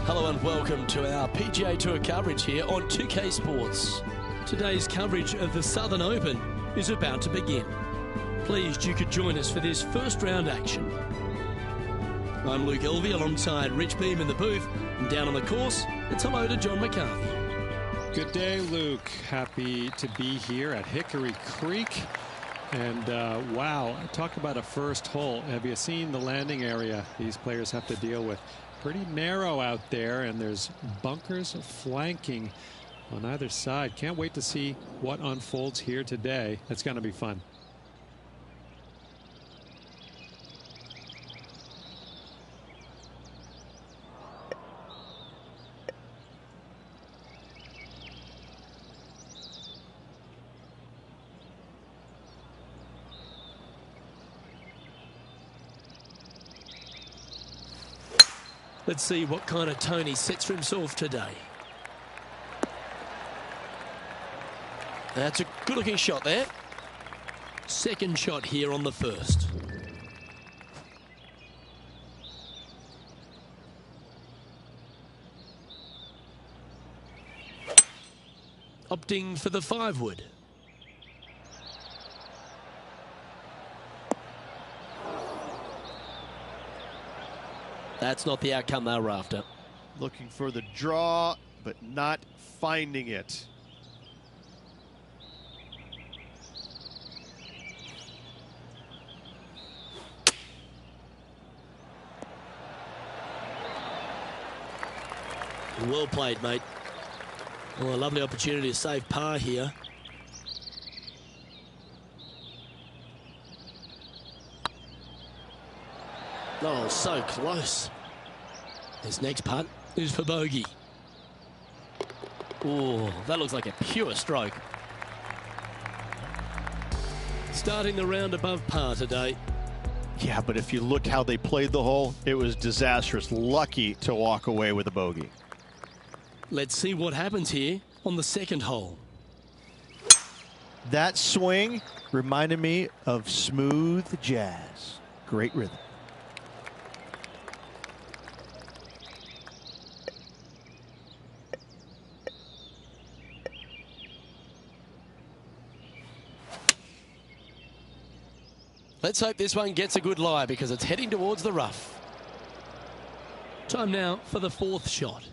Hello and welcome to our PGA Tour coverage here on 2K Sports. Today's coverage of the Southern Open is about to begin. Pleased you could join us for this first round action. I'm Luke Elvey alongside Rich Beam in the booth, and down on the course, it's hello to John McCarthy. Good day, Luke. Happy to be here at Hickory Creek. And wow, talk about a first hole. Have you seen the landing area these players have to deal with? Pretty narrow out there, and there's bunkers flanking on either side. Can't wait to see what unfolds here today. It's going to be fun. Let's see what kind of tone he sets for himself today. That's a good-looking shot there. Second shot here on the first. Opting for the 5-wood. That's not the outcome they were after. Looking for the draw, but not finding it. Well played, mate. Well, a lovely opportunity to save par here. Oh, so close. This next putt is for bogey. Oh, that looks like a pure stroke. Starting the round above par today. Yeah, but if you look how they played the hole, it was disastrous. Lucky to walk away with a bogey. Let's see what happens here on the second hole. That swing reminded me of smooth jazz. Great rhythm. Let's hope this one gets a good lie because it's heading towards the rough. Time now for the fourth shot.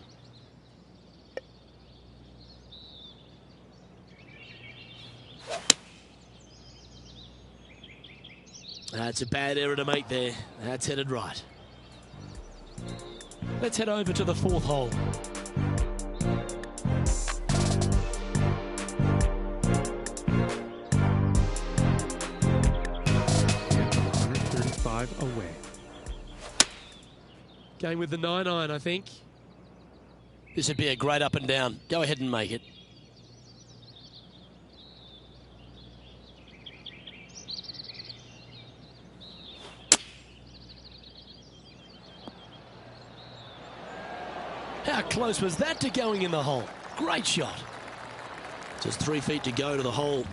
That's a bad error to make there. That's headed right. Let's head over to the fourth hole. Away. Going with the 9-iron, I think. This would be a great up and down. Go ahead and make it. How close was that to going in the hole? Great shot. Just 3 feet to go to the hole.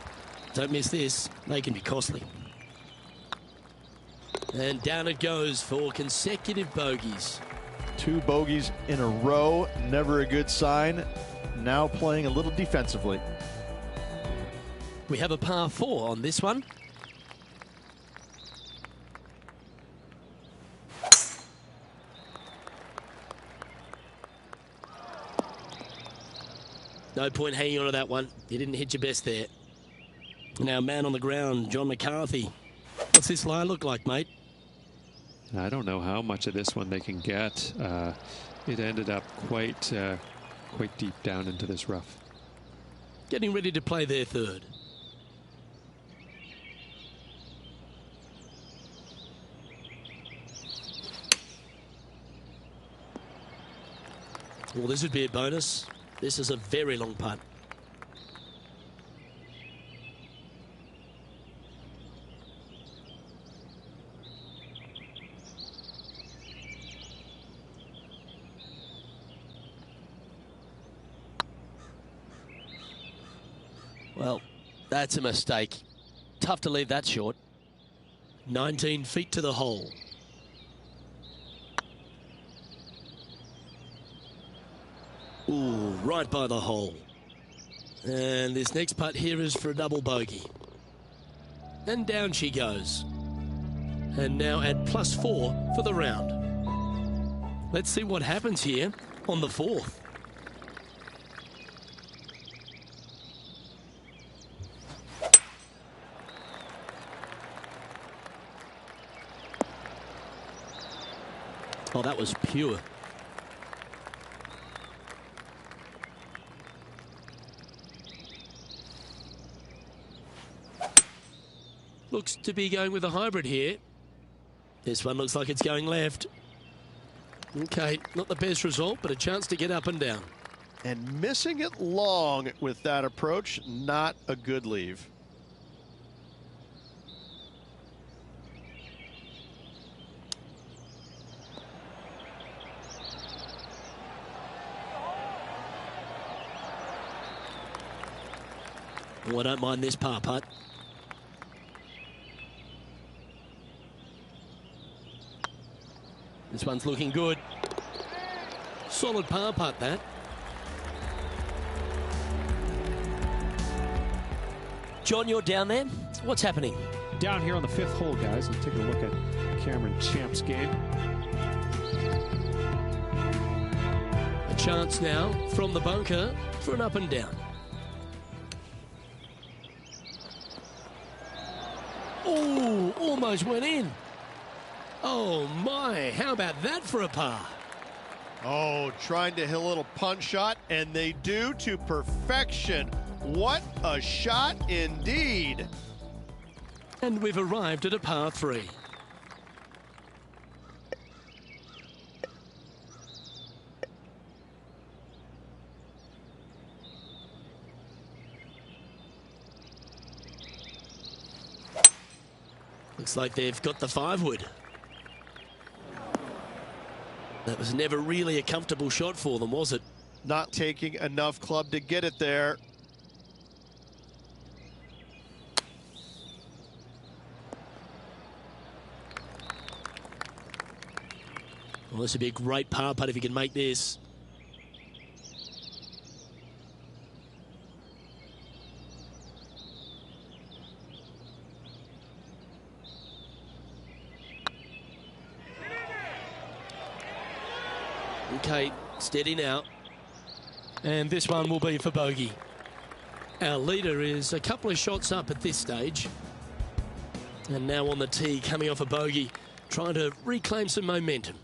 Don't miss this. They can be costly. And down it goes for consecutive bogeys. 2 bogeys in a row, never a good sign. Now playing a little defensively. We have a par 4 on this one. No point hanging on to that one. You didn't hit your best there. Now, man on the ground, John McCarthy. What's this lie look like, mate? I don't know how much of this one they can get. It ended up quite deep down into this rough. Getting ready to play their third. Well, this would be a bonus. This is a very long putt. Well, that's a mistake. Tough to leave that short. 19 feet to the hole. Ooh, right by the hole. And this next putt here is for a double bogey. And down she goes. And now at +4 for the round. Let's see what happens here on the 4th. Oh, that was pure. Looks to be going with a hybrid here. This one looks like it's going left. Okay, not the best result, but a chance to get up and down. And missing it long with that approach, not a good leave. Oh, I don't mind this par putt. This one's looking good. Solid par putt, that. John, you're down there. What's happening? Down here on the 5th hole, guys. Let's take a look at Cameron Champ's game. A chance now from the bunker for an up and down. Oh, almost went in. Oh my, how about that for a par? Oh, trying to hit a little punch shot, and they do to perfection. What a shot indeed. And we've arrived at a par 3. Looks like they've got the 5-wood. That was never really a comfortable shot for them, was it? Not taking enough club to get it there. Well, this would be a great par putt if he can make this. Okay, steady now. And this one will be for bogey. Our leader is a couple of shots up at this stage. And now on the tee, coming off a bogey, trying to reclaim some momentum.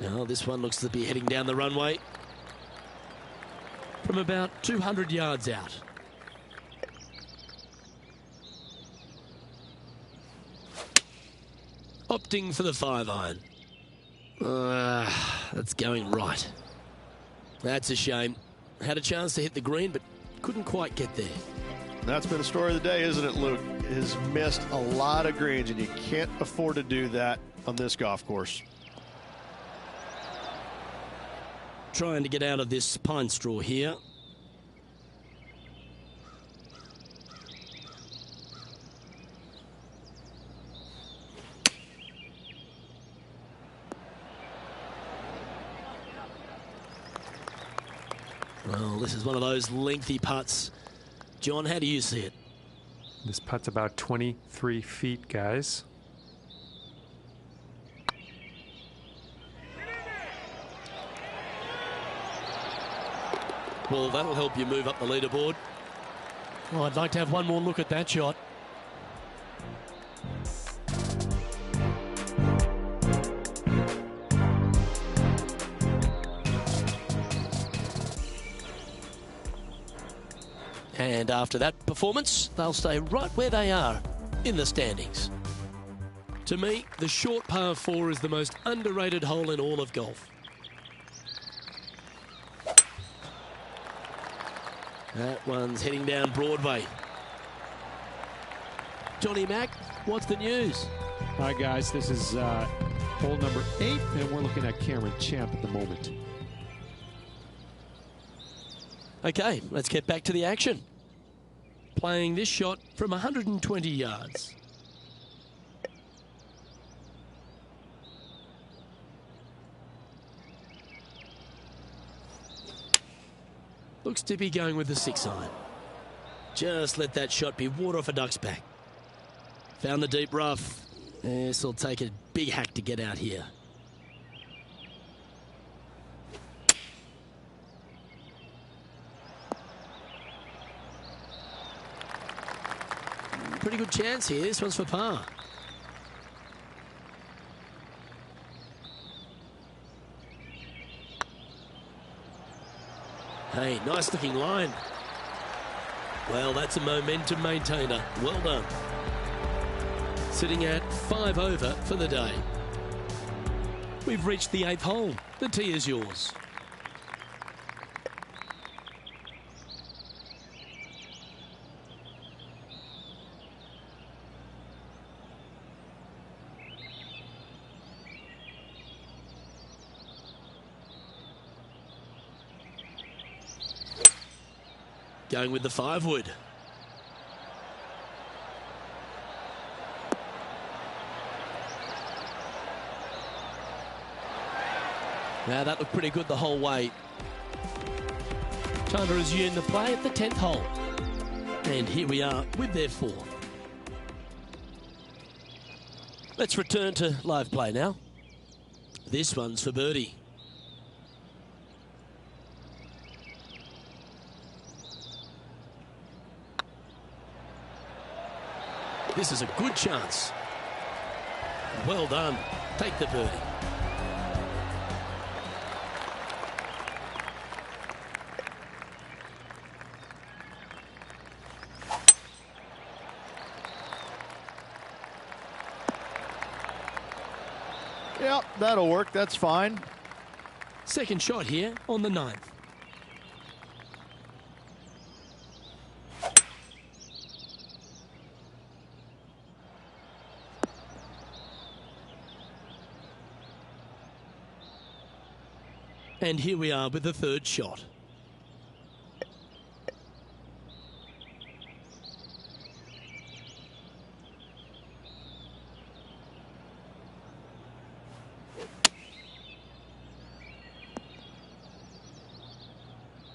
Now this one looks to be heading down the runway from about 200 yards out. Opting for the 5-iron. That's going right. That's a shame. Had a chance to hit the green, but couldn't quite get there. That's been the story of the day, isn't it, Luke? Has missed a lot of greens, and you can't afford to do that on this golf course. Trying to get out of this pine straw here. Well, this is one of those lengthy putts. John, how do you see it? This putt's about 23 feet, guys. Well, that'll help you move up the leaderboard. Oh, I'd like to have one more look at that shot. And after that performance, they'll stay right where they are in the standings. To me, the short par 4 is the most underrated hole in all of golf. That one's heading down Broadway. Johnny Mack, what's the news? Hi, guys. This is hole number 8, and we're looking at Cameron Champ at the moment. Okay, let's get back to the action. Playing this shot from 120 yards. Looks to be going with the 6-iron. Just let that shot be water off a duck's back. Found the deep rough. This will take a big hack to get out here. Pretty good chance here. This one's for par. Hey, nice looking line. Well, that's a momentum maintainer. Well done. Sitting at 5 over for the day. We've reached the 8th hole. The tee is yours. Going with the 5-wood. Now that looked pretty good the whole way. Time to resume the play at the 10th hole. And here we are with their 4th. Let's return to live play now. This one's for birdie. This is a good chance. Well done. Take the birdie. Yep, that'll work. That's fine. Second shot here on the 9th. And here we are with the 3rd shot.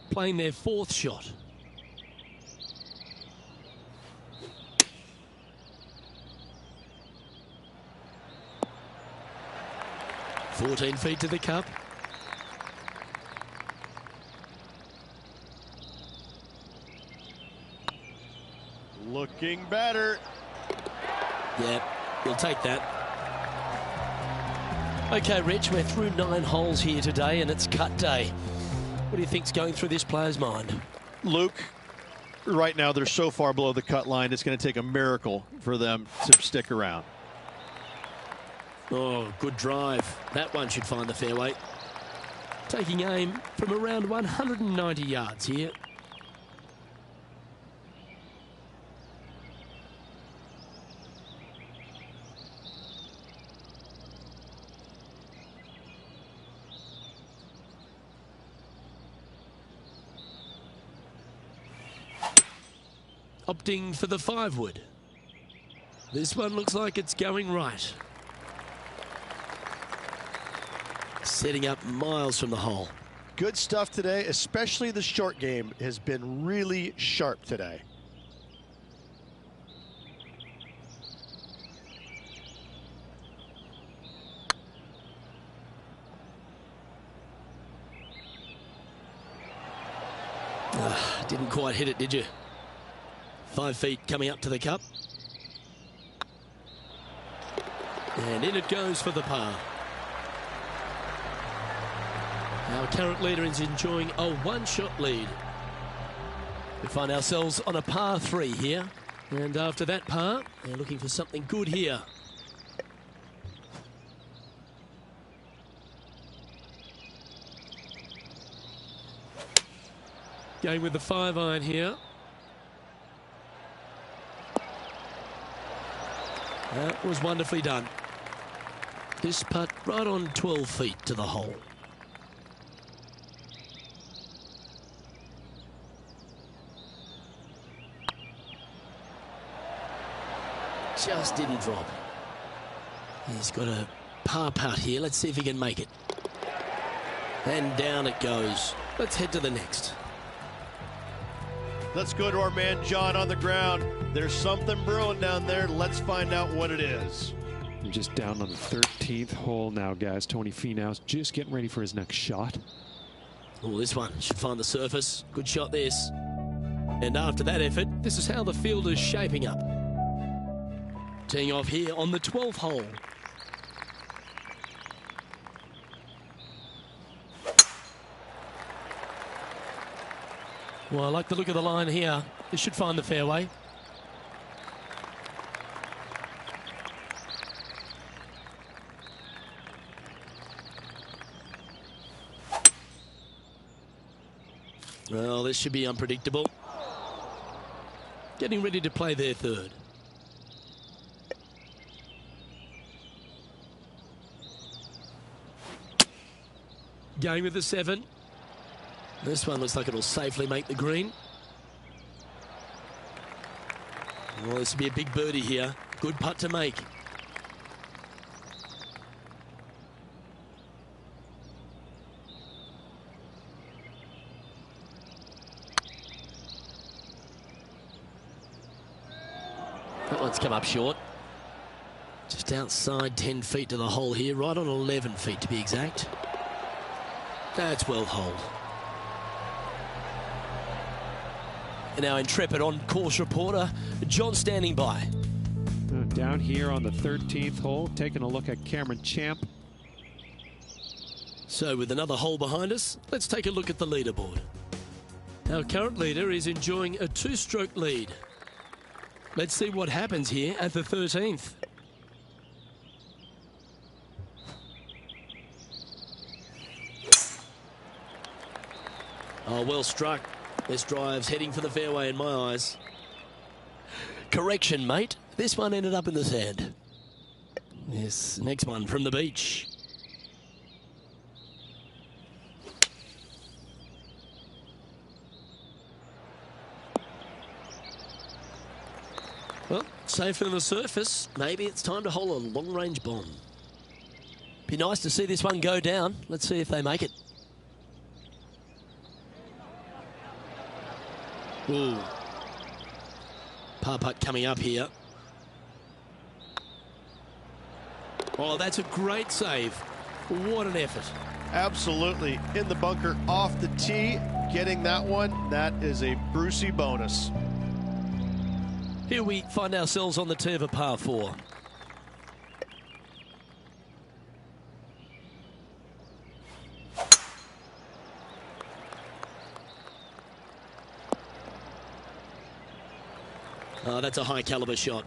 Playing their 4th shot. "14 feet to the cup. Looking better. Yep, you'll take that. Okay, Rich, we're through 9 holes here today and it's cut day. What do you think's going through this player's mind? Luke, right now they're so far below the cut line, it's going to take a miracle for them to stick around. Oh, good drive. That one should find the fairway. Taking aim from around 190 yards here. Opting for the 5-wood. This one looks like it's going right. Setting up miles from the hole. Good stuff today, especially the short game has been really sharp today. Didn't quite hit it, did you? 5 feet coming up to the cup. And in it goes for the par. Our current leader is enjoying a 1-shot lead. We find ourselves on a par 3 here. And after that par, they're looking for something good here. Going with the 5-iron here. That was wonderfully done. This putt right on 12 feet to the hole. Just didn't drop. He's got a par putt here. Let's see if he can make it. And down it goes. Let's head to the next. Let's go to our man John on the ground. There's something brewing down there. Let's find out what it is. We're just down on the 13th hole now, guys. Tony Finau's just getting ready for his next shot. Oh, this one should find the surface. Good shot, this. And after that effort, this is how the field is shaping up. Teeing off here on the 12th hole. Well, I like the look of the line here. This should find the fairway. Well, this should be unpredictable. Getting ready to play their third. Going with the 7. This one looks like it'll safely make the green. Well, this will be a big birdie here. Good putt to make. That one's come up short. Just outside 10 feet to the hole here. Right on 11 feet to be exact. That's well holed. And our intrepid on-course reporter, John, standing by. Down here on the 13th hole, taking a look at Cameron Champ. So with another hole behind us, let's take a look at the leaderboard. Our current leader is enjoying a 2-stroke lead. Let's see what happens here at the 13th. Oh, well struck. This drive's heading for the fairway in my eyes. Correction, mate. This one ended up in the sand. This next one from the beach. Well, safer than the surface. Maybe it's time to hole a long-range bomb. Be nice to see this one go down. Let's see if they make it. Ooh. Par putt coming up here. Oh, that's a great save. What an effort. Absolutely. In the bunker off the tee, getting that one, that is a Brucey bonus. Here we find ourselves on the tee of a par 4. Oh, that's a high caliber shot.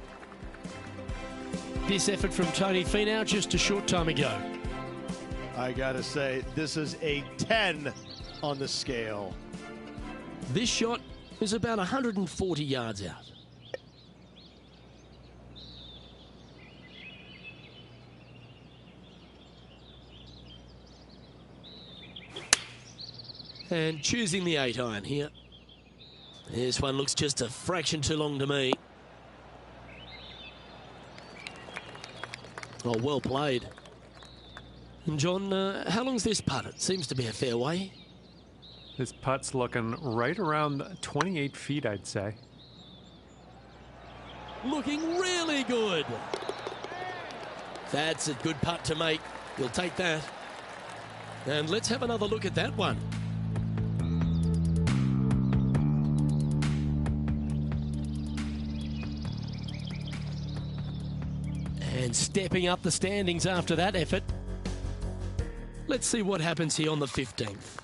This effort from Tony Finau just a short time ago. I gotta say, this is a 10 on the scale. This shot is about 140 yards out. And choosing the 8-iron here. This one looks just a fraction too long to me. Oh, well played. And John, how long's this putt? It seems to be a fair way. This putt's looking right around 28 feet, I'd say. Looking really good. That's a good putt to make. You'll take that. And let's have another look at that one. And stepping up the standings after that effort. Let's see what happens here on the 15th.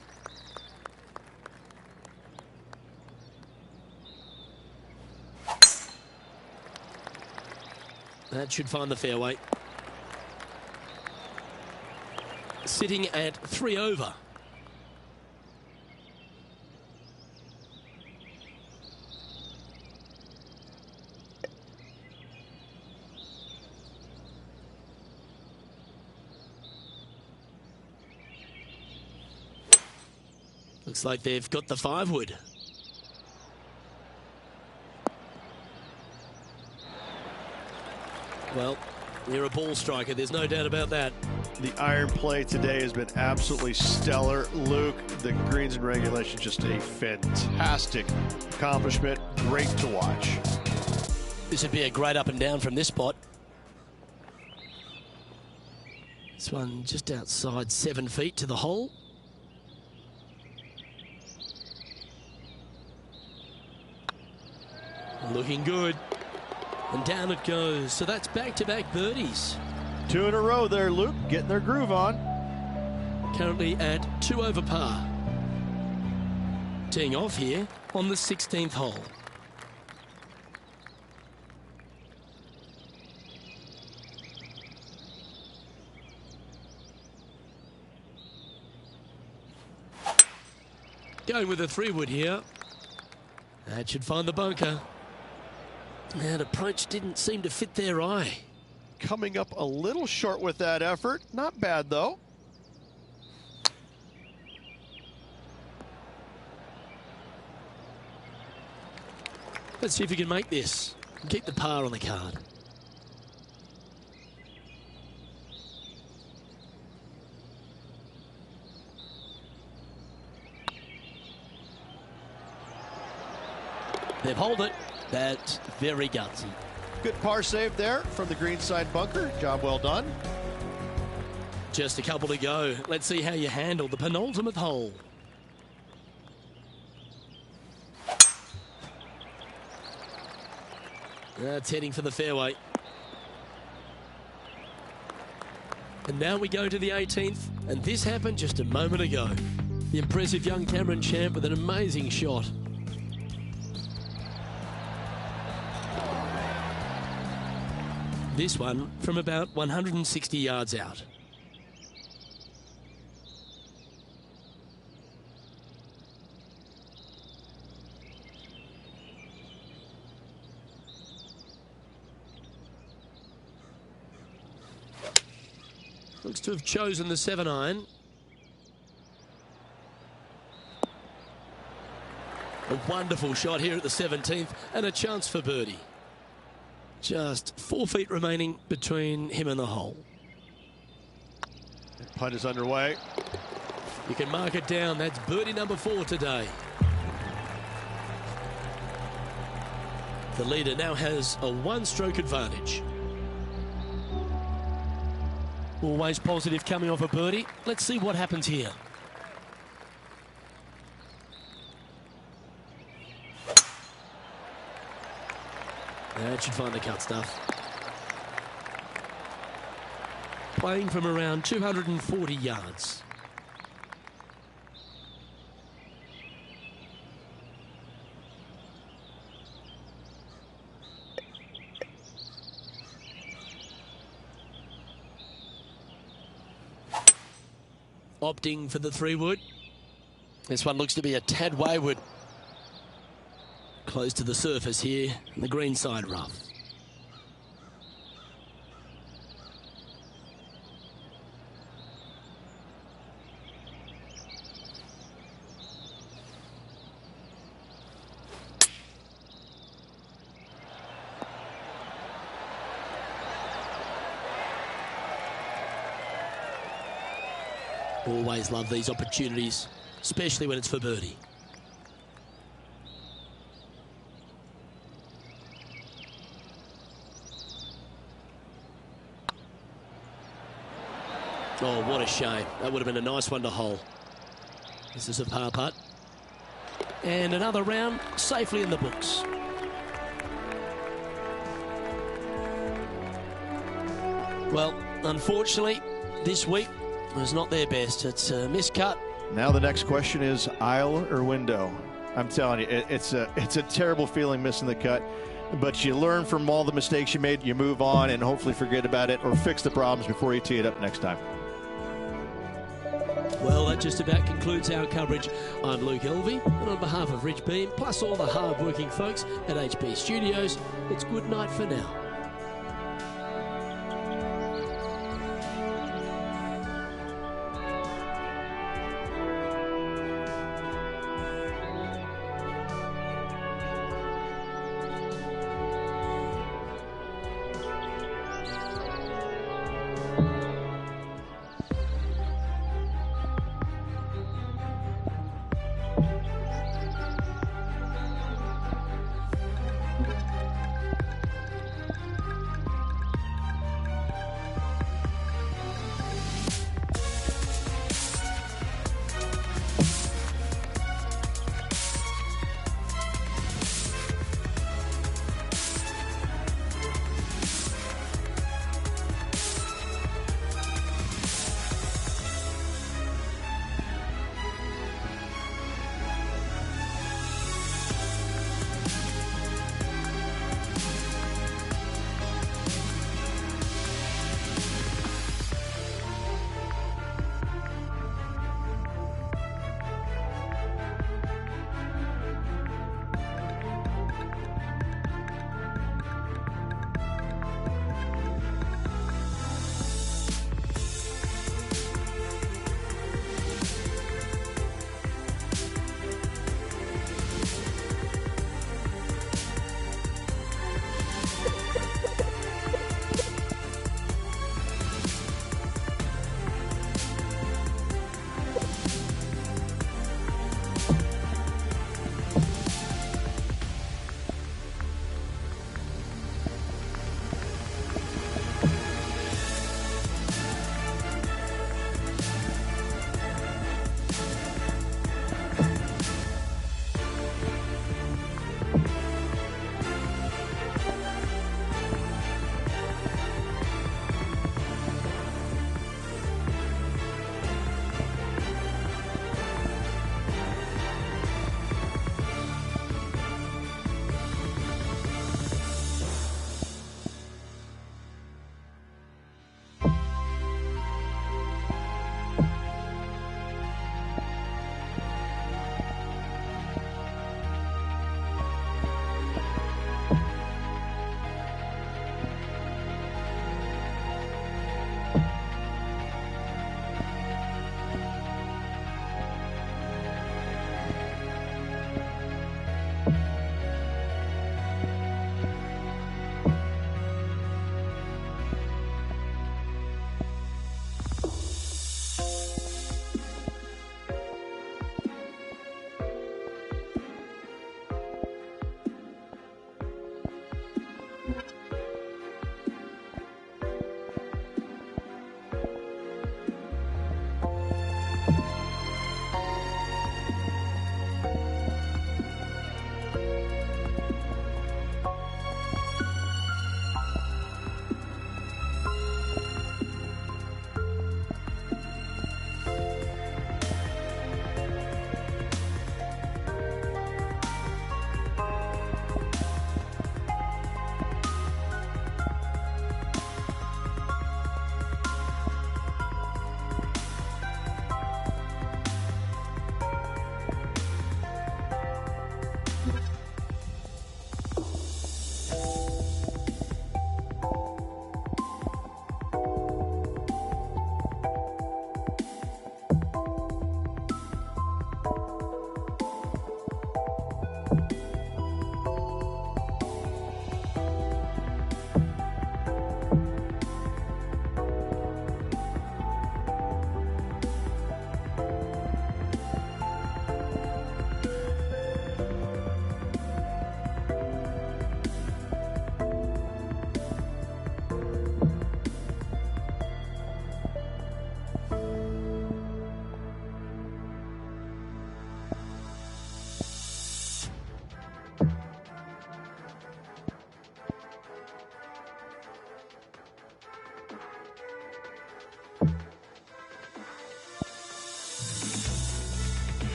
That should find the fairway. Sitting at 3 over. Looks like they've got the 5-wood. Well, you're a ball striker, there's no doubt about that. The iron play today has been absolutely stellar. Luke, the greens and regulation, just a fantastic accomplishment. Great to watch. This would be a great up and down from this spot. This one just outside 7 feet to the hole. Looking good. And down it goes. So that's back-to-back birdies. 2 in a row there, Luke, getting their groove on. Currently at 2 over par. Teeing off here on the 16th hole. Going with a 3-wood here. That should find the bunker. That approach didn't seem to fit their eye. Coming up a little short with that effort. Not bad, though. Let's see if we can make this and keep the par on the card. They've holed it. That's very gutsy. Good par save there from the greenside bunker. Job well done. Just a couple to go. Let's see how you handle the penultimate hole. That's heading for the fairway. And now we go to the 18th, and this happened just a moment ago. The impressive young Cameron Champ with an amazing shot. This one from about 160 yards out. Looks to have chosen the 7-iron. A wonderful shot here at the 17th and a chance for birdie. Just 4 feet remaining between him and the hole. Putt is underway. You can mark it down. That's birdie number 4 today. The leader now has a 1-stroke advantage. Always positive coming off a birdie. Let's see what happens here. That should find the cut stuff. Playing from around 240 yards. Opting for the 3-wood. This one looks to be a tad wayward. Close to the surface here, in the greenside rough. Always love these opportunities, especially when it's for birdie. Oh, what a shame. That would have been a nice one to hole. This is a par putt. And another round safely in the books. Well, unfortunately, this week was not their best. It's a miscut. Now the next question is aisle or window. I'm telling you, it's a terrible feeling missing the cut. But you learn from all the mistakes you made, you move on, and hopefully forget about it or fix the problems before you tee it up next time. Well, that just about concludes our coverage. I'm Luke Elvey, and on behalf of Rich Beam, plus all the hard-working folks at HB Studios, it's good night for now.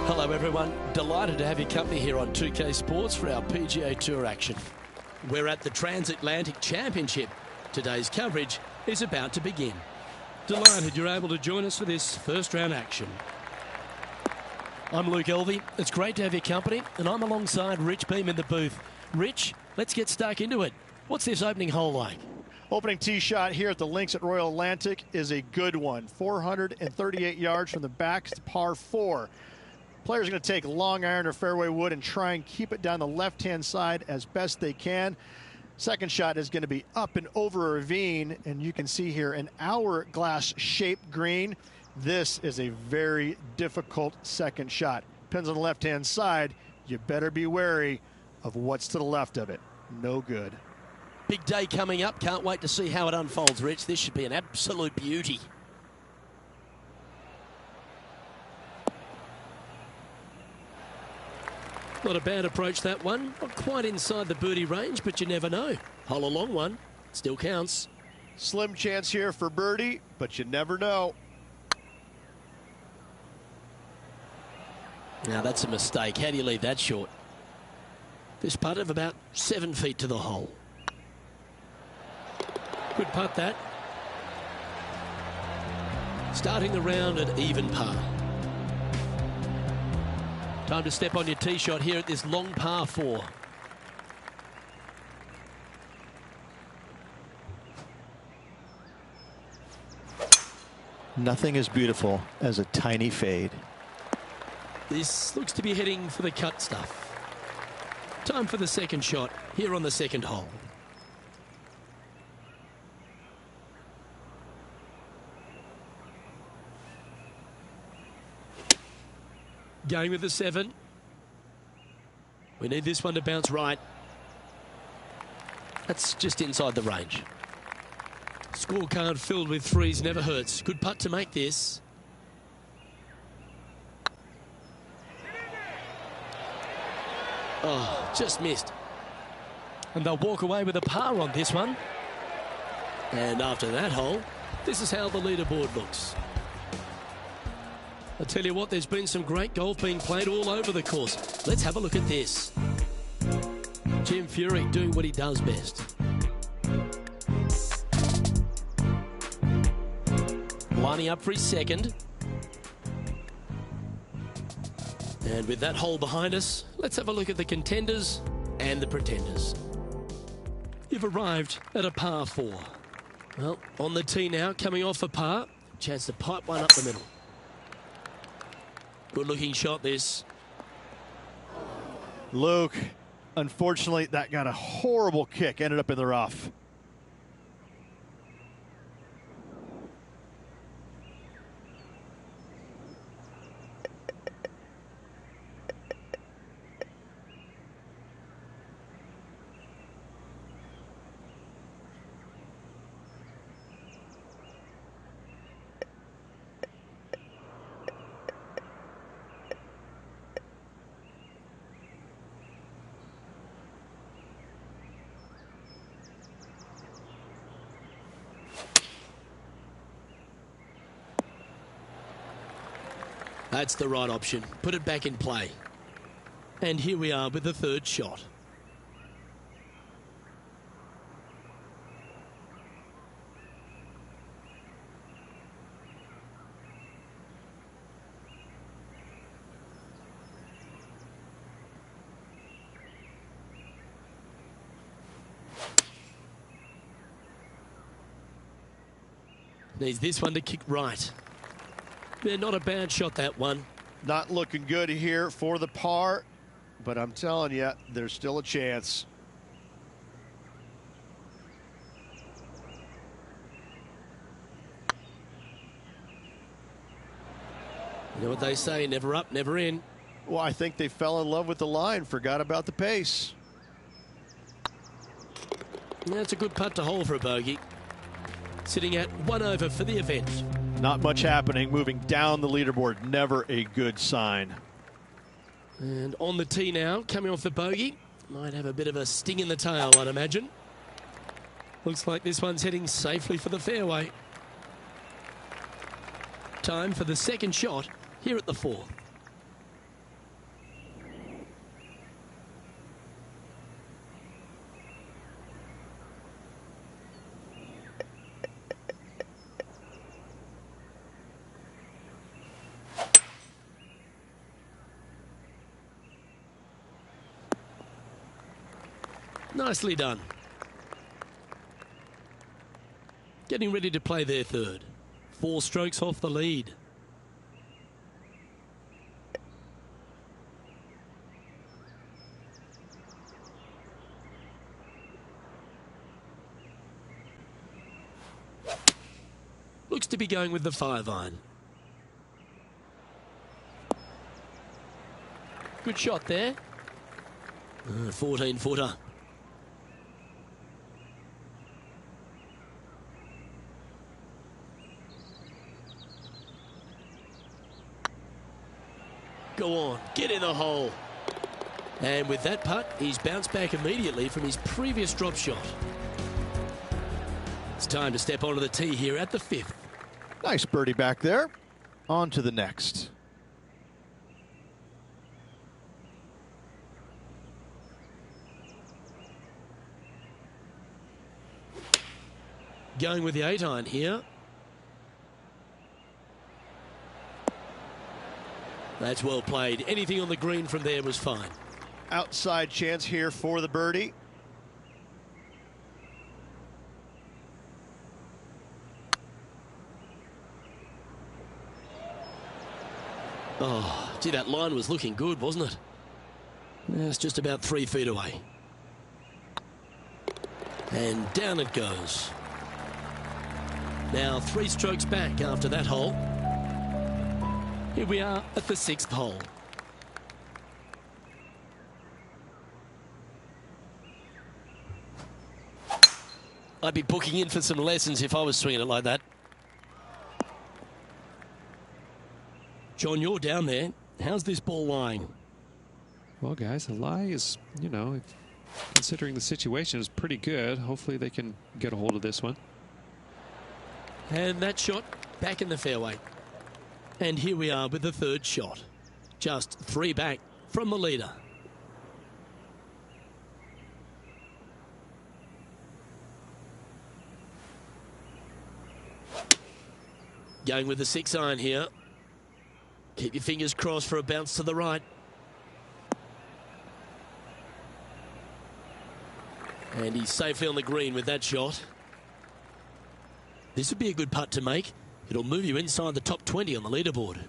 Hello everyone, delighted to have your company here on 2K Sports for our PGA Tour action. We're at the Transatlantic Championship. Today's coverage is about to begin. Delighted you're able to join us for this first round action. I'm Luke Elvey. It's great to have your company, and I'm alongside Rich Beam in the booth. Rich, let's get stuck into it. What's this opening hole like? Opening tee shot here at the links at Royal Atlantic is a good one. 438 yards from the back, it's par 4. Players are going to take long iron or fairway wood and try and keep it down the left-hand side as best they can. Second shot is going to be up and over a ravine, and you can see here an hourglass-shaped green. This is a very difficult second shot. Depends on the left-hand side. You better be wary of what's to the left of it. No good. Big day coming up. Can't wait to see how it unfolds, Rich. This should be an absolute beauty. Not a bad approach, that one. Not quite inside the birdie range, but you never know. Hole a long one. Still counts. Slim chance here for birdie, but you never know. Now, that's a mistake. How do you leave that short? This putt of about 7 feet to the hole. Good putt, that. Starting the round at even par. Time to step on your tee shot here at this long par 4. Nothing as beautiful as a tiny fade. This looks to be heading for the cut stuff. Time for the second shot here on the second hole. Going with the 7. We need this one to bounce right. That's just inside the range. Scorecard filled with 3s never hurts. Good putt to make this. Oh, just missed. And they'll walk away with a par on this one. And after that hole, this is how the leaderboard looks. I tell you what, there's been some great golf being played all over the course. Let's have a look at this. Jim Furyk doing what he does best. Lining up for his second. And with that hole behind us, let's have a look at the contenders and the pretenders. You've arrived at a par 4. Well, on the tee now, coming off a par. Chance to pipe one up the middle. Good looking shot, this. Luke, unfortunately, that got a horrible kick. Ended up in the rough. That's the right option. Put it back in play. And here we are with the third shot. Needs this one to kick right. Yeah, not a bad shot, that one. Not looking good here for the par, but I'm telling you, there's still a chance. You know what they say, never up, never in. Well, I think they fell in love with the line, forgot about the pace. Yeah, it's a good putt to hole for a bogey. Sitting at 1 over for the event. Not much happening, moving down the leaderboard, never a good sign. And on the tee now, coming off the bogey. Might have a bit of a sting in the tail, I'd imagine. Looks like this one's heading safely for the fairway. Time for the second shot here at the 4. Nicely done. Getting ready to play their third. 4 strokes off the lead. Looks to be going with the 5-iron. Good shot there. 14-footer. Go on, get in the hole. And with that putt, he's bounced back immediately from his previous drop shot. It's time to step onto the tee here at the 5th. Nice birdie back there. On to the next. Going with the 8-iron here. That's well played. Anything on the green from there was fine. Outside chance here for the birdie. Oh, gee, that line was looking good, wasn't it? Yeah, it's just about 3 feet away. And down it goes. Now 3 strokes back after that hole. Here we are at the 6th hole. I'd be booking in for some lessons if I was swinging it like that. John, you're down there. How's this ball lying? Well, guys, the lie is, you know, considering the situation, is pretty good. Hopefully they can get a hold of this one. And that shot back in the fairway. And here we are with the 3rd shot. Just 3 back from the leader. Going with the 6-iron here. Keep your fingers crossed for a bounce to the right. And he's safely on the green with that shot. This would be a good putt to make. It'll move you inside the top 20 on the leaderboard.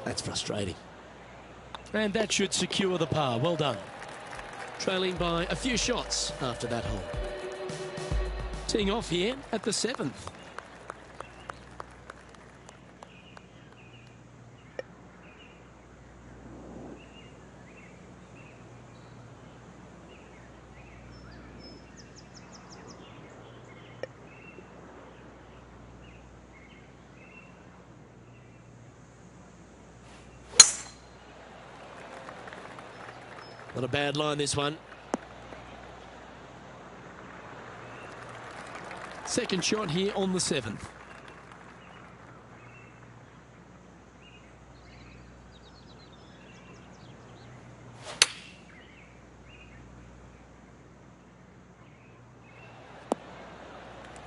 That's frustrating. And that should secure the par. Well done. Trailing by a few shots after that hole. Teeing off here at the 7th. Not a bad line, this one. Second shot here on the 7th.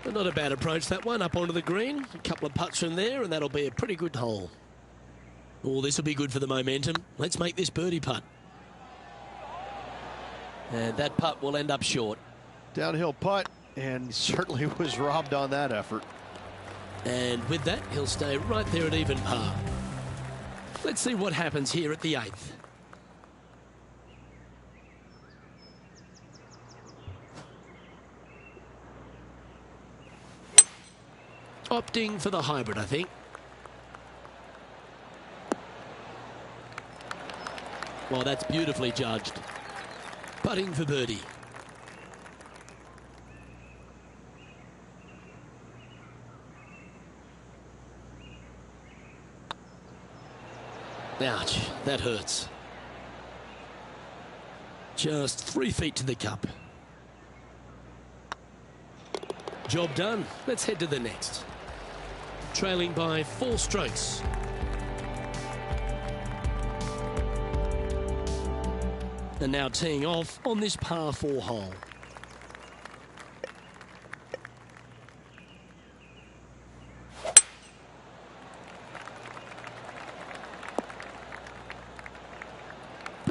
But not a bad approach, that one, up onto the green. A couple of putts from there, and that'll be a pretty good hole. Oh, this will be good for the momentum. Let's make this birdie putt. And that putt will end up short. Downhill putt, and certainly was robbed on that effort. And with that, he'll stay right there at even par. Let's see what happens here at the 8th. Opting for the hybrid, I think. Well, that's beautifully judged. Putting for birdie. Ouch, that hurts. Just 3 feet to the cup. Job done. Let's head to the next. Trailing by 4 strokes. And now teeing off on this par 4 hole.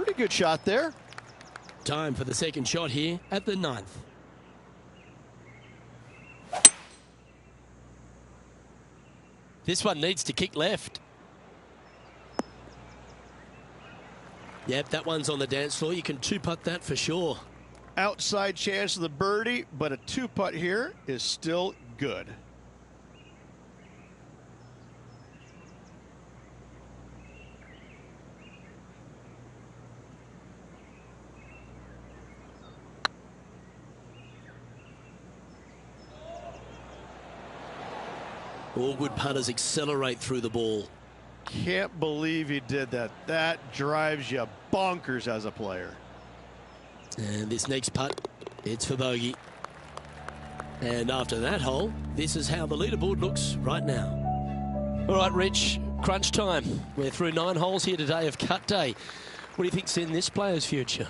Pretty good shot there. Time for the second shot here at the 9th. This one needs to kick left. Yep, that one's on the dance floor. You can two-putt that for sure. Outside chance of the birdie, but a two-putt here is still good. All good putters accelerate through the ball. Can't believe he did that. That drives you bonkers as a player. And this next putt, it's for bogey. And after that hole, this is how the leaderboard looks right now. All right, Rich, crunch time. We're through 9 holes here today of cut day. What do you think's in this player's future?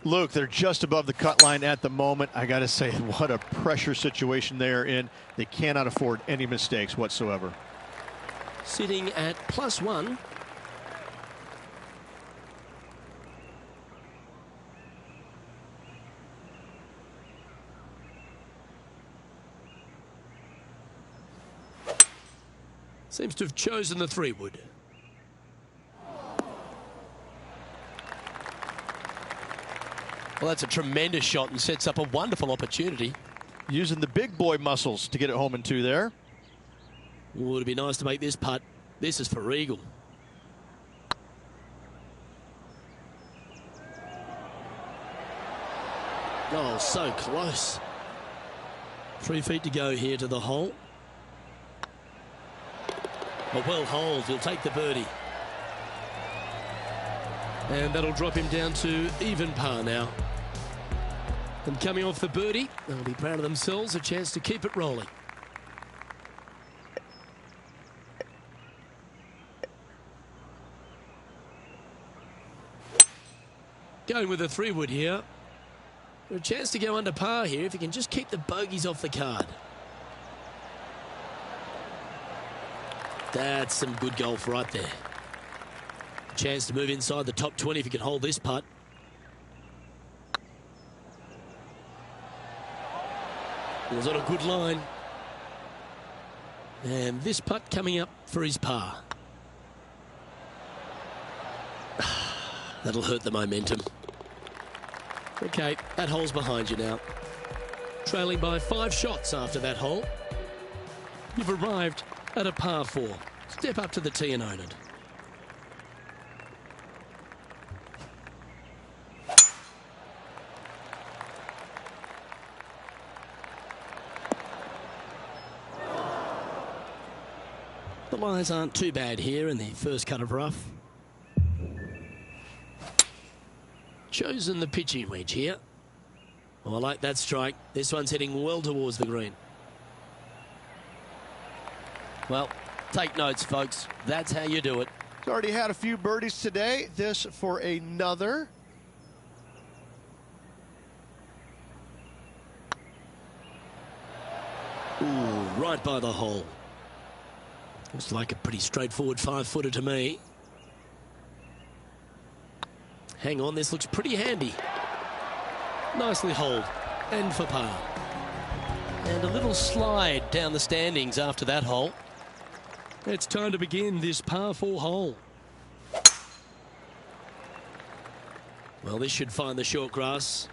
Luke, they're just above the cut line at the moment. I got to say, what a pressure situation they're in. They cannot afford any mistakes whatsoever. Sitting at +1. Seems to have chosen the 3-wood. Well, that's a tremendous shot and sets up a wonderful opportunity. Using the big boy muscles to get it home in 2 there. Oh, it'd be nice to make this putt. This is for eagle. Oh, so close. 3 feet to go here to the hole. A well holed. He'll take the birdie. And that'll drop him down to even par now. And coming off the birdie, they'll be proud of themselves. A chance to keep it rolling. Going with a 3-wood here. A chance to go under par here if he can just keep the bogeys off the card. That's some good golf right there. Chance to move inside the top 20 if he can hold this putt. It was on a good line. And this putt coming up for his par. That'll hurt the momentum. Okay, that hole's behind you now. Trailing by 5 shots after that hole. You've arrived at a par 4. Step up to the tee and own it. The lies aren't too bad here in the first cut of rough. Chosen the pitching wedge here. Oh, I like that strike. This one's heading well towards the green. Well, take notes, folks. That's how you do it. He's already had a few birdies today. This for another. Ooh, right by the hole. Looks like a pretty straightforward 5-footer to me. Hang on, this looks pretty handy. Nicely holed and for par. And a little slide down the standings after that hole. It's time to begin this par 4 hole. Well, this should find the short grass.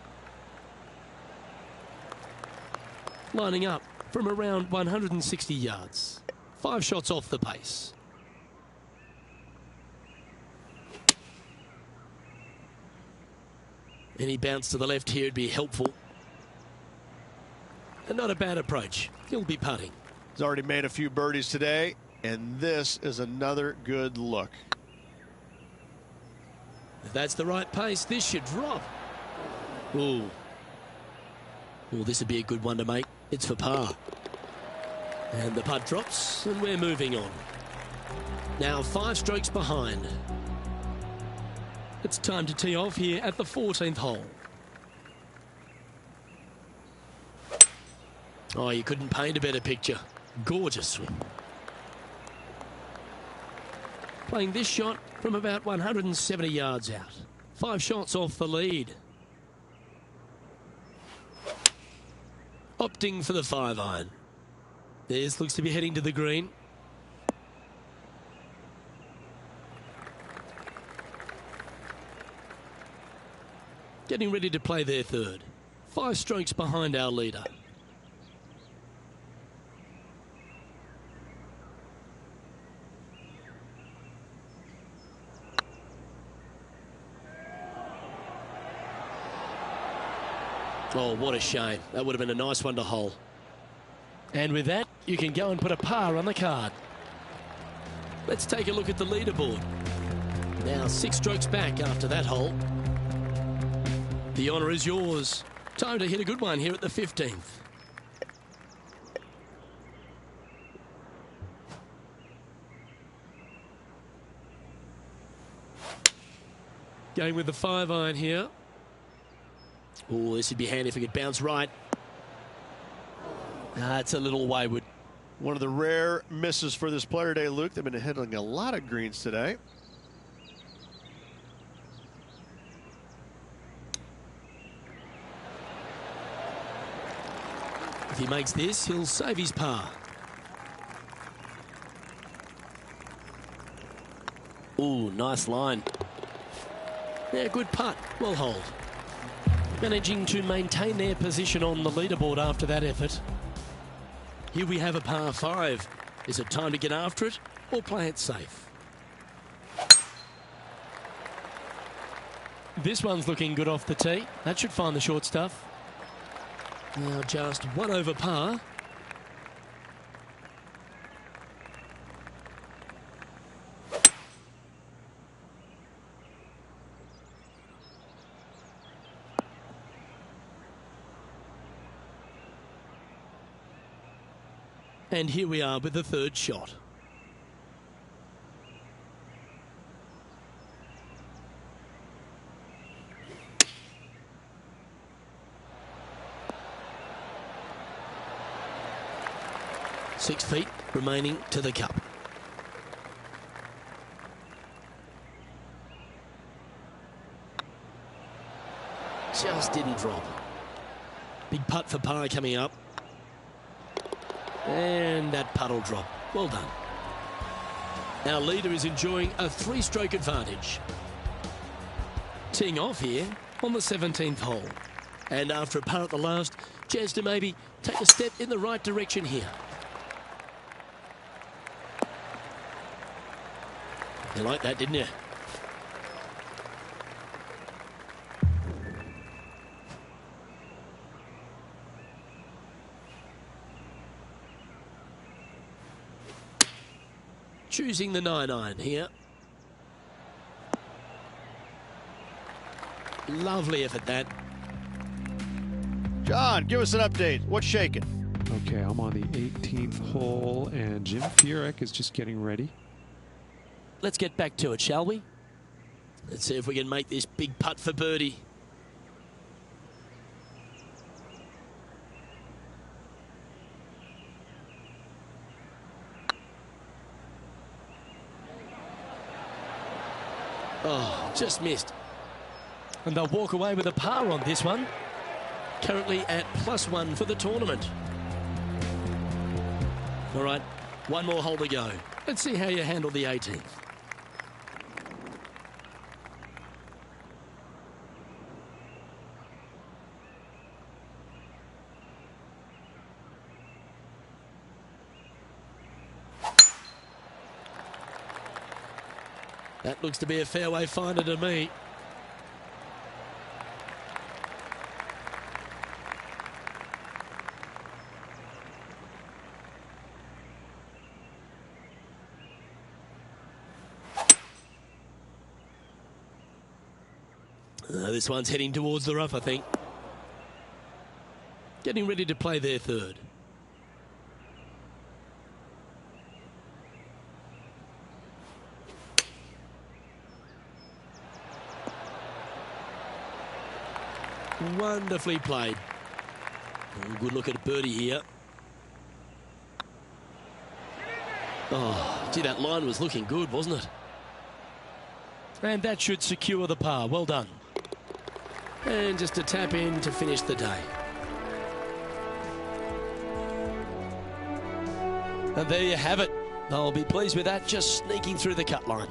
Lining up from around 160 yards. 5 shots off the pace. Any bounce to the left here would be helpful. And not a bad approach. He'll be putting. He's already made a few birdies today, and this is another good look. If that's the right pace, this should drop. Ooh. Well, this would be a good one to make. It's for par. And the putt drops, and we're moving on. Now 5 strokes behind. It's time to tee off here at the 14th hole. Oh, you couldn't paint a better picture. Gorgeous swing. Playing this shot from about 170 yards out. 5 shots off the lead. Opting for the 5-iron. This looks to be heading to the green. Getting ready to play their third. 5 strokes behind our leader. Oh, what a shame. That would have been a nice one to hole. And with that, you can go and put a par on the card. Let's take a look at the leaderboard. Now 6 strokes back after that hole. The honour is yours. Time to hit a good one here at the 15th. Going with the 5-iron here. Oh, this would be handy if it could bounce right. It's a little wayward. One of the rare misses for this player today, Luke. They've been hitting a lot of greens today. If he makes this, he'll save his par. Ooh, nice line. Yeah, good putt. Well holed. Managing to maintain their position on the leaderboard after that effort. Here we have a par 5. Is it time to get after it or play it safe? This one's looking good off the tee. That should find the short stuff. Now just 1 over par. And here we are with the third shot. Six feet remaining to the cup. Just didn't drop. Big putt for par coming up. And that putt will drop. Well done. Our leader is enjoying a 3-stroke advantage. Teeing off here on the 17th hole. And after a par at the last, chance to maybe take a step in the right direction here. You like that, didn't you? Choosing the 9-iron here. Lovely effort, that. John, give us an update. What's shaking? Okay, I'm on the 18th hole, and Jim Furyk is just getting ready. Let's get back to it, shall we? Let's see if we can make this big putt for birdie. Oh, just missed. And they'll walk away with a par on this one. Currently at +1 for the tournament. All right, one more hole to go. Let's see how you handle the 18th. That looks to be a fairway finder to me. This one's heading towards the rough, I think. Getting ready to play their third. Wonderfully played. Oh, good look at birdie here. Oh, gee, that line was looking good, wasn't it? And that should secure the par. Well done. And just a tap in to finish the day. And there you have it. I'll be pleased with that, just sneaking through the cut line.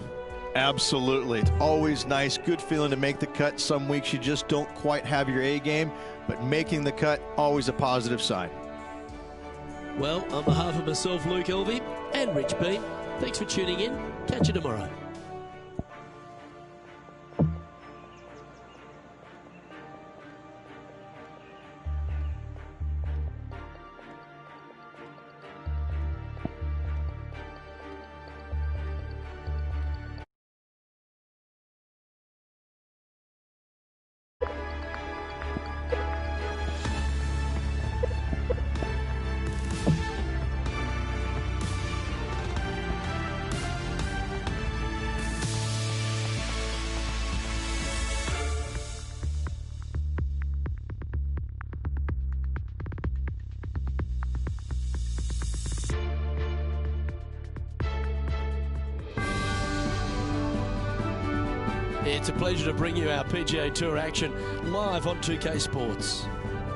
Absolutely. It's always nice, good feeling to make the cut. Some weeks you just don't quite have your A game, but making the cut, always a positive sign. Well, on behalf of myself, Luke Elvey, and Rich Beam, thanks for tuning in. Catch you tomorrow. It's a pleasure to bring you our PGA Tour action live on 2K Sports.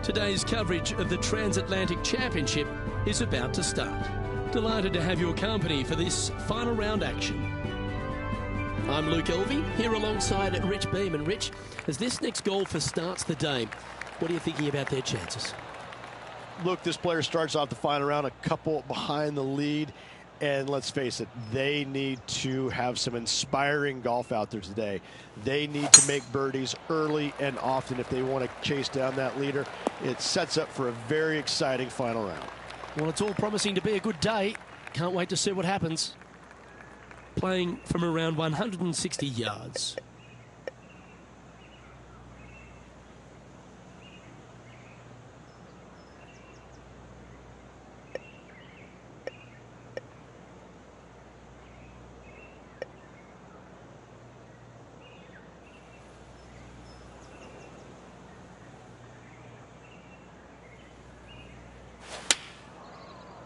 Today's coverage of the Transatlantic Championship is about to start. Delighted to have your company for this final round action. I'm Luke Elvey, here alongside Rich Beam. And Rich, as this next golfer starts the day, what are you thinking about their chances? Look, this player starts off the final round a couple behind the lead. And let's face it, they need to have some inspiring golf out there today. They need to make birdies early and often if they want to chase down that leader. It sets up for a very exciting final round. Well, it's all promising to be a good day. Can't wait to see what happens. Playing from around 160 yards.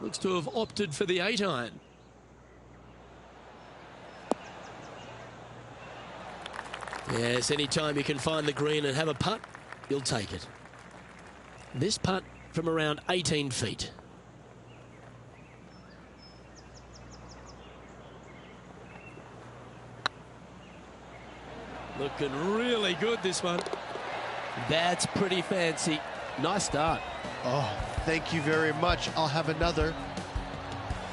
Looks to have opted for the 8-iron. Yes, anytime you can find the green and have a putt, you'll take it. This putt from around 18 feet. Looking really good, this one. That's pretty fancy. Nice start. Oh, thank you very much. I'll have another.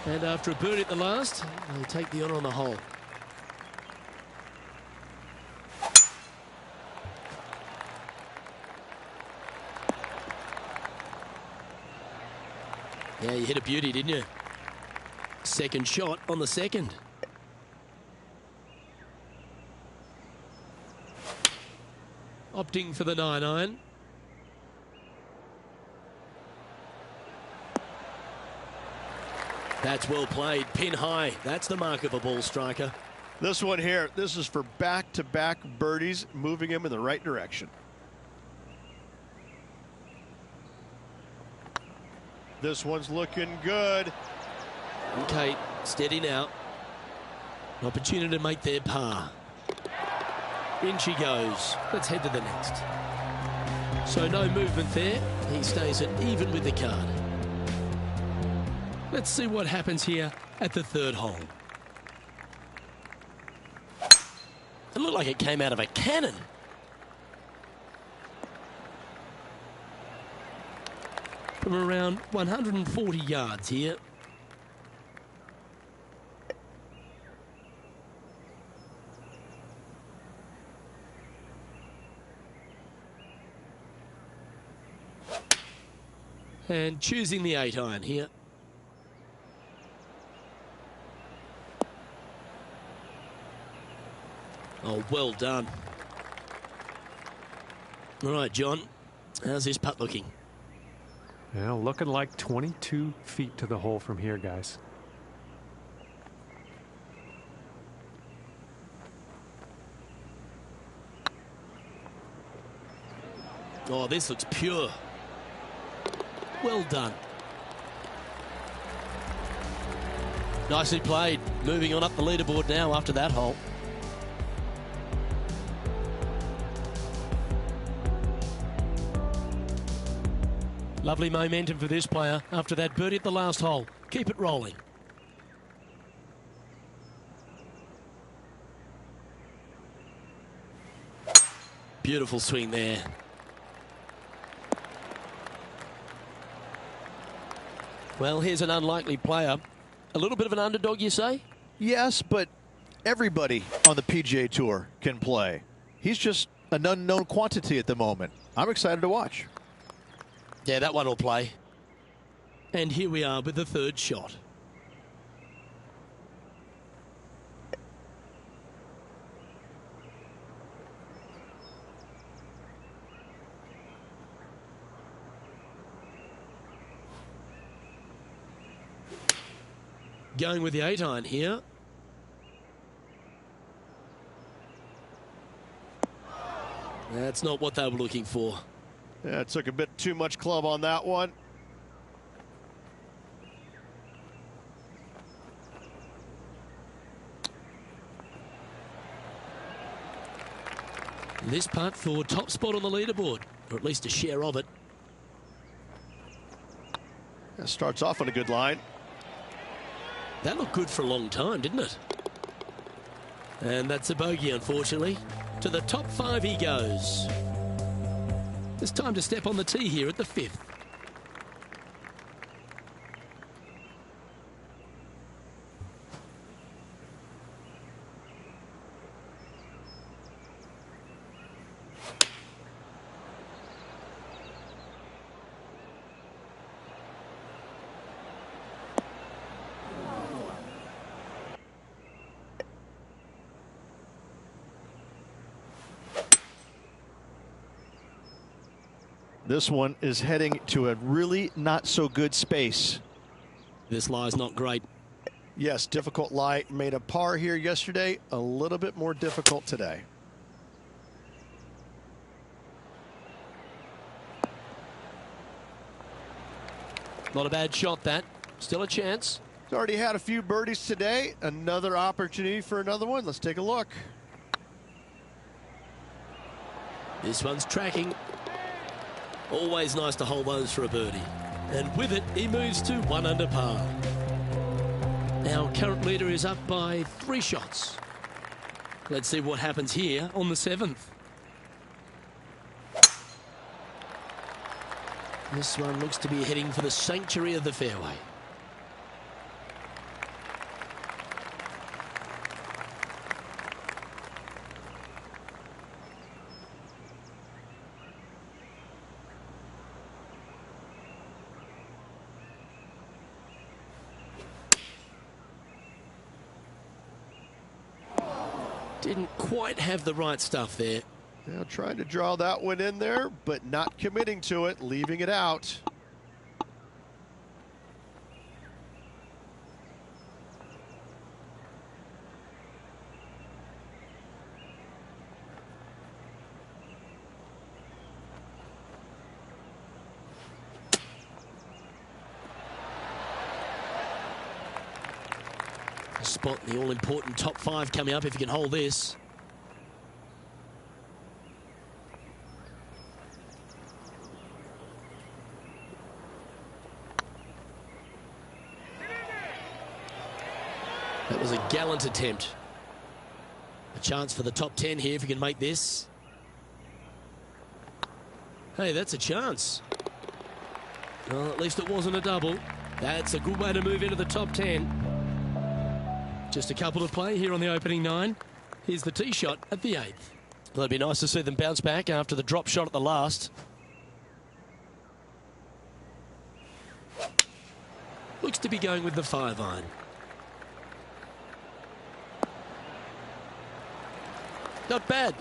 And after a birdie at the last, they'll take the honour on the hole. Yeah, you hit a beauty, didn't you? Second shot on the second. Opting for the 9-iron. That's well played, pin high. That's the mark of a ball striker. This one here, this is for back-to-back birdies, moving him in the right direction. This one's looking good. Okay, steady now. An opportunity to make their par. In she goes. Let's head to the next. So no movement there. He stays at even with the card. Let's see what happens here at the third hole. It looked like it came out of a cannon. From around 140 yards here. And choosing the 8-iron here. Oh, well done. All right, John, how's this putt looking? Well, looking like 22 feet to the hole from here, guys. Oh, this looks pure. Well done. Nicely played. Moving on up the leaderboard now after that hole. Lovely momentum for this player after that birdie at the last hole. Keep it rolling. Beautiful swing there. Well, here's an unlikely player. A little bit of an underdog, you say? Yes, but everybody on the PGA Tour can play. He's just an unknown quantity at the moment. I'm excited to watch. Yeah, that one will play. And here we are with the third shot. Going with the 8-iron here. That's not what they were looking for. Yeah, it took a bit too much club on that one. This putt for top spot on the leaderboard, or at least a share of it. That starts off on a good line. That looked good for a long time, didn't it? And that's a bogey, unfortunately. To the top 5 he goes. It's time to step on the tee here at the 5th. This one is heading to a really not so good space. This lie's not great. Yes, difficult lie. Made a par here yesterday. A little bit more difficult today. Not a bad shot, that. Still a chance. He's already had a few birdies today. Another opportunity for another one. Let's take a look. This one's tracking. Always nice to hold those for a birdie. And with it, he moves to 1 under par. Our current leader is up by 3 shots. Let's see what happens here on the 7th. This one looks to be heading for the sanctuary of the fairway. Didn't quite have the right stuff there. Now trying to draw that one in there, but not committing to it, leaving it out. Spot the all-important top 5 coming up if you can hold this. That was a gallant attempt. A chance for the top 10 here if you can make this. Hey, that's a chance. Well, at least it wasn't a double. That's a good way to move into the top 10. Just a couple to play here on the opening 9. Here's the tee shot at the 8th. Well, it'd be nice to see them bounce back after the drop shot at the last. Looks to be going with the 5-iron. Not bad.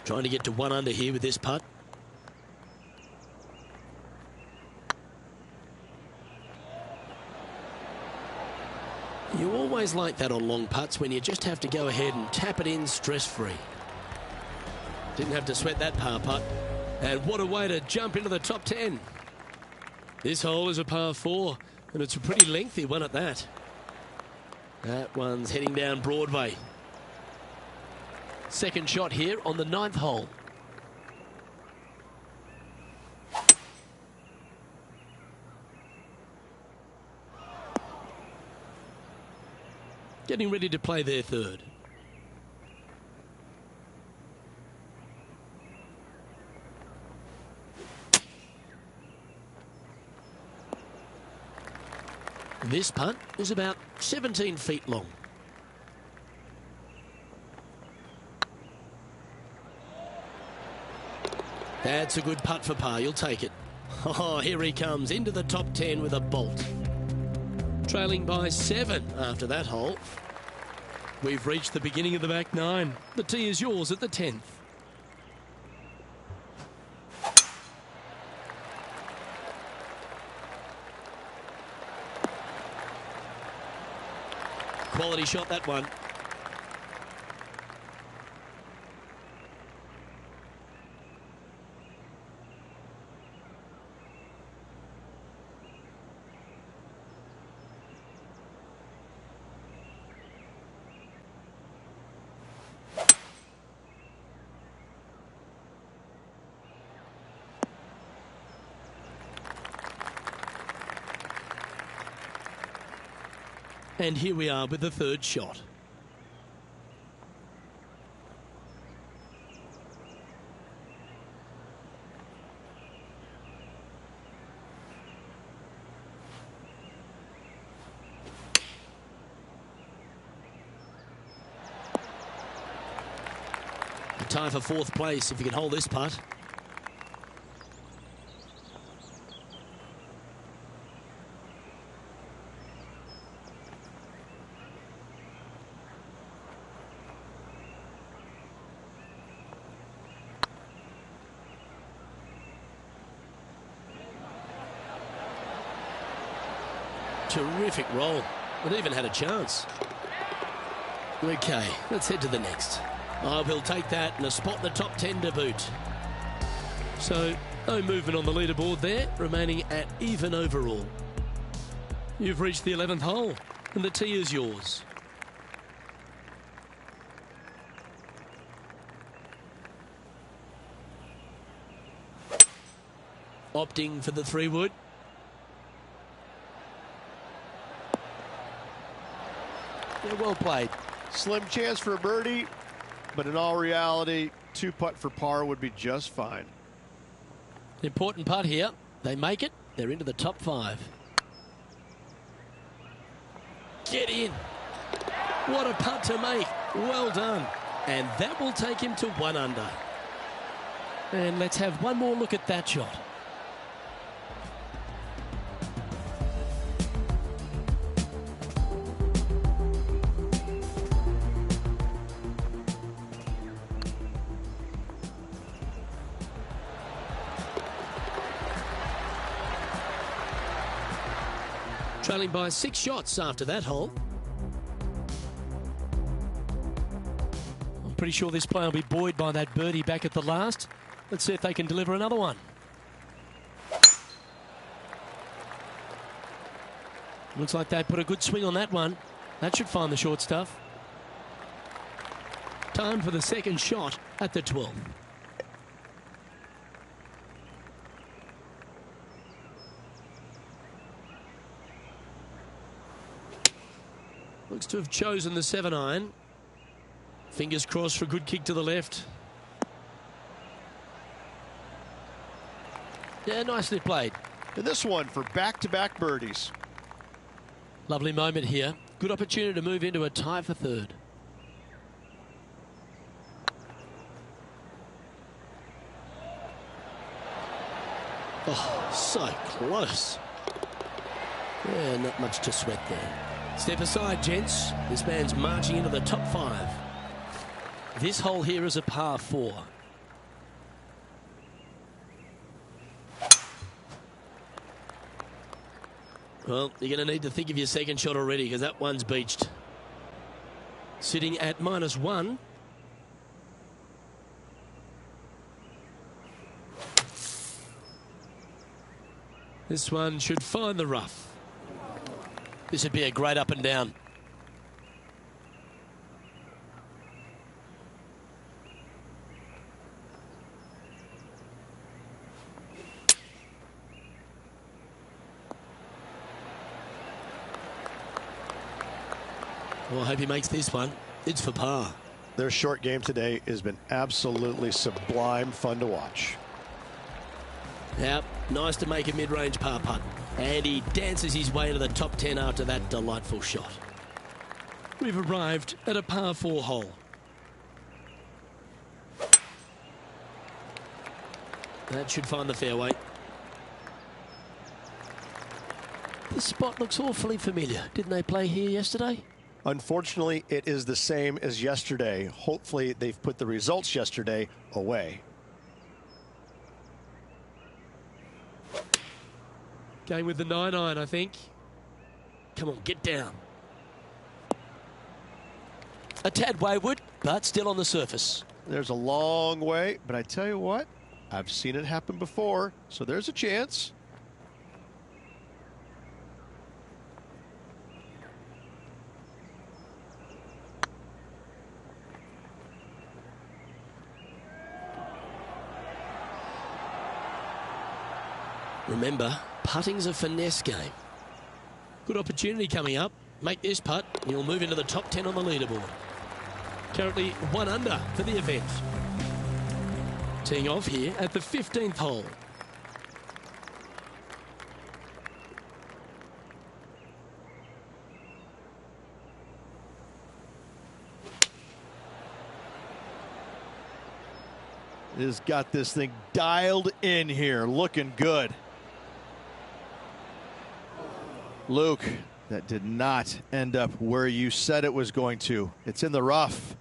Trying to get to 1 under here with this putt. You always like that on long putts when you just have to go ahead and tap it in stress-free. Didn't have to sweat that par putt. And what a way to jump into the top 10. This hole is a par 4, and it's a pretty lengthy one at that. That one's heading down Broadway. Second shot here on the 9th hole. getting ready to play their third. This putt is about 17 feet long. That's a good putt for par. You'll take it. Oh, here he comes into the top 10 with a bolt. Trailing by 7 after that hole. We've reached the beginning of the back 9. The tee is yours at the 10th. Quality shot, that one. And here we are with the third shot. A tie for 4th place if you can hold this putt. Terrific roll. It even had a chance. Okay, let's head to the next. Oh, we'll take that and a spot in the top 10 to boot. So, no movement on the leaderboard there, remaining at even overall. You've reached the 11th hole, and the tee is yours. Opting for the 3-wood. Yeah, well played. Slim chance for a birdie, but in all reality, 2-putt for par would be just fine. Important putt here. They make it. They're into the top 5. Get in. What a putt to make. Well done. And that will take him to 1 under. And let's have one more look at that shot. Trailing by 6 shots after that hole. I'm pretty sure this player will be buoyed by that birdie back at the last. Let's see if they can deliver another one. Looks like they put a good swing on that one. That should find the short stuff. Time for the second shot at the 12th. Looks to have chosen the 7-iron. Fingers crossed for a good kick to the left. Yeah, nicely played. And this one for back-to-back birdies. Lovely moment here. Good opportunity to move into a tie for 3rd. Oh, so close. Yeah, not much to sweat there. Step aside, gents. This man's marching into the top 5. This hole here is a par 4. Well, you're going to need to think of your second shot already because that one's beached. Sitting at -1. This one should find the rough. This would be a great up and down. Well, I hope he makes this one. It's for par. Their short game today has been absolutely sublime fun to watch. Yep, nice to make a mid-range par putt. And he dances his way to the top 10 after that delightful shot. We've arrived at a par 4 hole. That should find the fairway. This spot looks awfully familiar. Didn't they play here yesterday? Unfortunately, it is the same as yesterday. Hopefully, they've put the results yesterday away. Going with the 9-iron, I think. Come on, get down. A tad wayward, but still on the surface. There's a long way, but I tell you what, I've seen it happen before, so there's a chance. Remember, putting's a finesse game. Good opportunity coming up. Make this putt, and you'll move into the top 10 on the leaderboard. Currently 1 under for the event. Teeing off here at the 15th hole. Has got this thing dialed in here, looking good. Luke, that did not end up where you said it was going to. It's in the rough.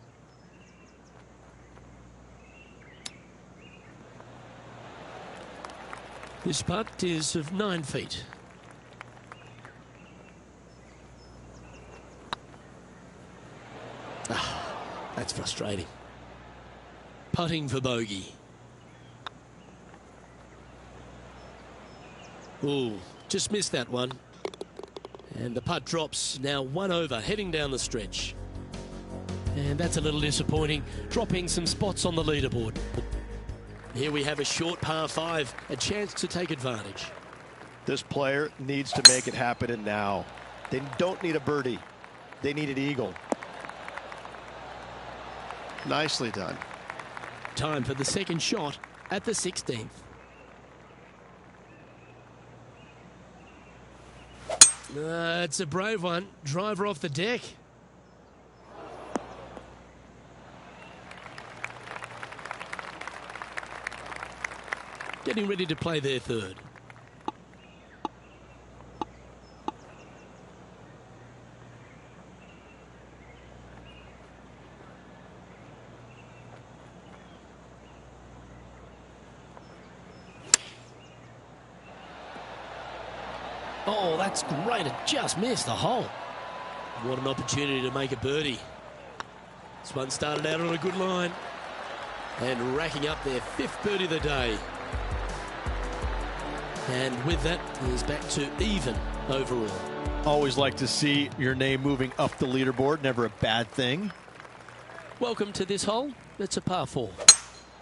This putt is of 9 feet. That's frustrating. Putting for bogey. Ooh, just missed that one. And the putt drops, now 1 over, heading down the stretch. And that's a little disappointing, dropping some spots on the leaderboard. Here we have a short par 5, a chance to take advantage. This player needs to make it happen, and now. They don't need a birdie. They need an eagle. Nicely done. Time for the second shot at the 16th. It's a brave one. Driver off the deck. Getting ready to play their third. Oh, that's great. It just missed the hole. What an opportunity to make a birdie. This one started out on a good line. And racking up their 5th birdie of the day. And with that, he's back to even overall. Always like to see your name moving up the leaderboard. Never a bad thing. Welcome to this hole. It's a par 4.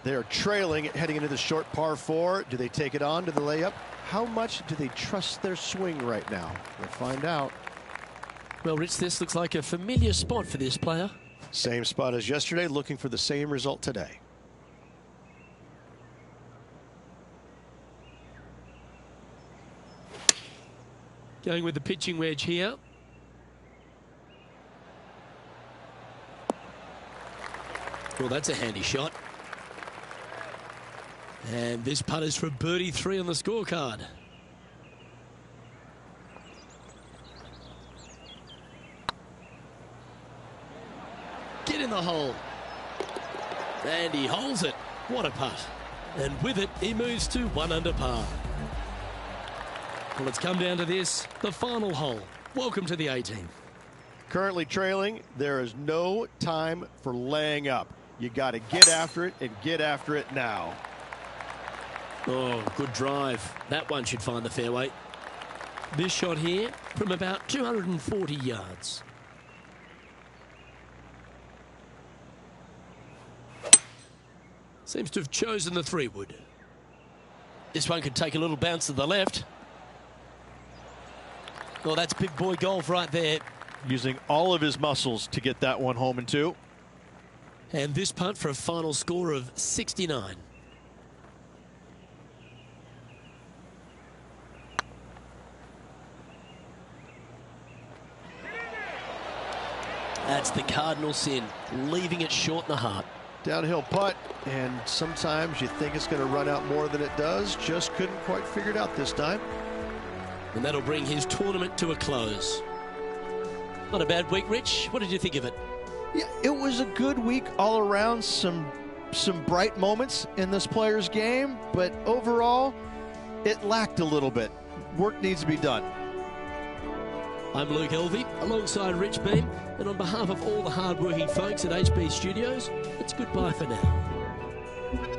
They are trailing heading into the short par 4. Do they take it on to the layup? How much do they trust their swing right now? We'll find out. Well, Rich, this looks like a familiar spot for this player. Same spot as yesterday, looking for the same result today. Going with the pitching wedge here. Well, that's a handy shot. And this putt is for birdie 3 on the scorecard. Get in the hole. And he holds it. What a putt. And with it, he moves to 1 under par. Well, it's come down to this, the final hole. Welcome to the 18th. Currently trailing, there is no time for laying up. You got to get after it and get after it now. Oh, good drive. That one should find the fairway. This shot here from about 240 yards. Seems to have chosen the 3-wood. This one could take a little bounce to the left. Well, that's big boy golf right there. using all of his muscles to get that one home and two. And this putt for a final score of 69. That's the cardinal sin, leaving it short in the heart. Downhill putt, and sometimes you think it's going to run out more than it does. Just couldn't quite figure it out this time. And that'll bring his tournament to a close. Not a bad week, Rich. What did you think of it? Yeah, it was a good week all around. Some bright moments in this player's game, but overall, it lacked a little bit. Work needs to be done. I'm Luke Elvey, alongside Rich Beam, and on behalf of all the hard-working folks at HB Studios, it's goodbye for now.